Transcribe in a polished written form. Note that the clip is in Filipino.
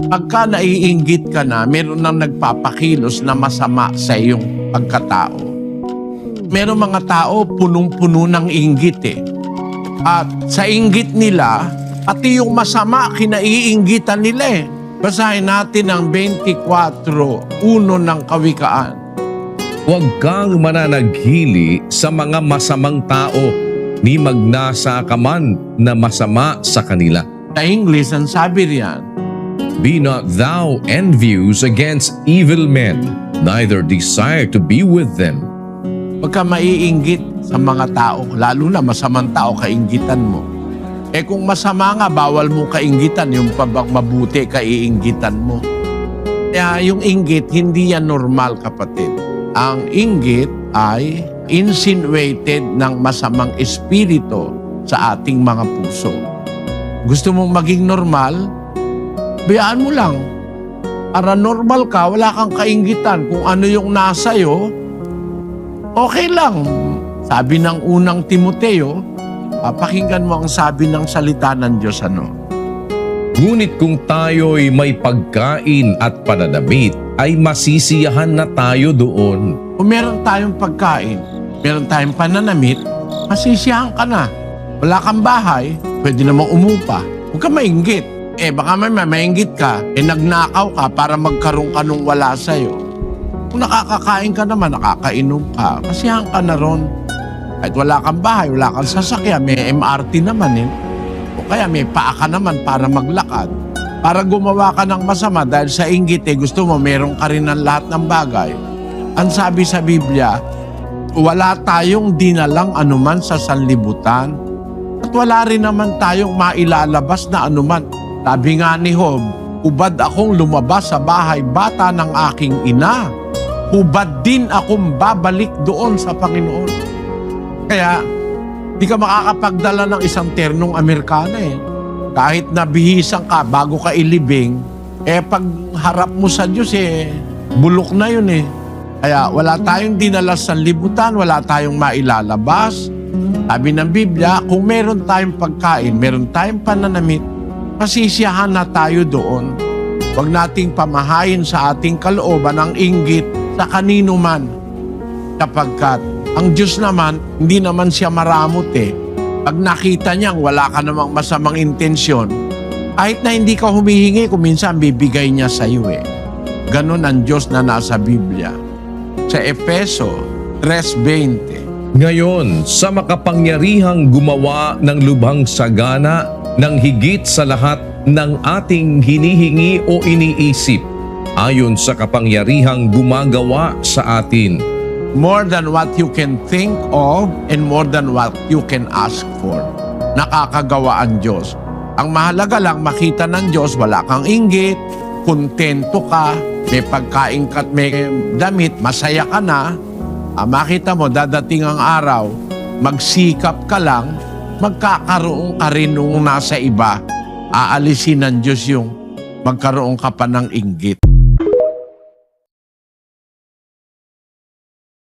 Pagka naiinggit ka na, meron nang nagpapakilos na masama sa iyong pagkatao. Meron mga tao punong-puno ng inggit eh. At sa inggit nila, pati yung masama, kinaiinggitan nila eh. Basahin natin ang 24:1 ng Kawikaan. Huwag kang mananaghili sa mga masamang tao, ni magnasa ka man na masama sa kanila. Sa English, ang sabi riyan, Be not thou envious against evil men, neither desire to be with them. pagka maiinggit sa mga tao, lalo na masamang tao, kainggitan mo. Eh kung masama nga, bawal mo kainggitan, yung pabang mabuti, kaiinggitan mo. Kaya yung inggit, hindi yan normal, kapatid. Ang inggit ay insinuated ng masamang espiritu sa ating mga puso. Gusto mong maging normal? Bayaan mo lang. Para normal ka, wala kang kainggitan. Kung ano yung nasa'yo, okay lang. Sabi ng unang Timoteo, pakinggan mo ang sabi ng salita ng Diyos, Ngunit kung tayo'y may pagkain at pananamit, ay masisiyahan na tayo doon. Kung meron tayong pagkain, meron tayong pananamit, masisiyahan ka na. Wala kang bahay, pwede namang umupa. Huwag ka mainggit. Baka may mainggit ka, nagnakaw ka para magkaroon ka nung wala sa'yo. Kung nakakakain ka naman, nakakainom ka, masiyahan ka na ron. Kahit wala kang bahay, wala kang sasakyan, may MRT naman O kaya may paa ka naman para maglakad. Para gumawa ka ng masama dahil sa inggit gusto mo, meron ka rin ng lahat ng bagay. Ang sabi sa Biblia, wala tayong dinalang anuman sa sanlibutan at wala rin naman tayong mailalabas na anuman. Sabi nga ni Job, hubad akong lumabas sa bahay bata ng aking ina. Hubad din akong babalik doon sa Panginoon. Kaya, di ka makakapagdala ng isang ternong Amerikana Kahit nabihisan ka bago ka ilibing, pag harap mo sa Diyos bulok na yun Kaya wala tayong dinala sa libutan, wala tayong mailalabas. Sabi ng Biblia, kung meron tayong pagkain, meron tayong pananamit, masisiyahan na tayo doon. Huwag nating pamahayin sa ating kalooban ang inggit sa kanino man. Kapagkat ang Diyos naman, hindi naman siya maramot Pag nakita niyang wala ka namang masamang intensyon, kahit na hindi ka humihingi, kung minsan bibigay niya sa iyo Ganon ang Diyos na nasa Biblia. Sa Efeso 3:20. Ngayon, sa makapangyarihang gumawa ng lubhang sagana ng higit sa lahat ng ating hinihingi o iniisip, ayon sa kapangyarihang gumagawa sa atin. More than what you can think of and more than what you can ask for. Nakakagawa ang Diyos. Ang mahalaga lang makita ng Diyos, wala kang inggit, kontento ka, may pagkain ka at may damit, masaya ka na. Makita mo, dadating ang araw, magsikap ka lang, magkakaroon ka rin nung nasa iba. Aalisin ng Diyos yung magkaroon ka pa ng inggit.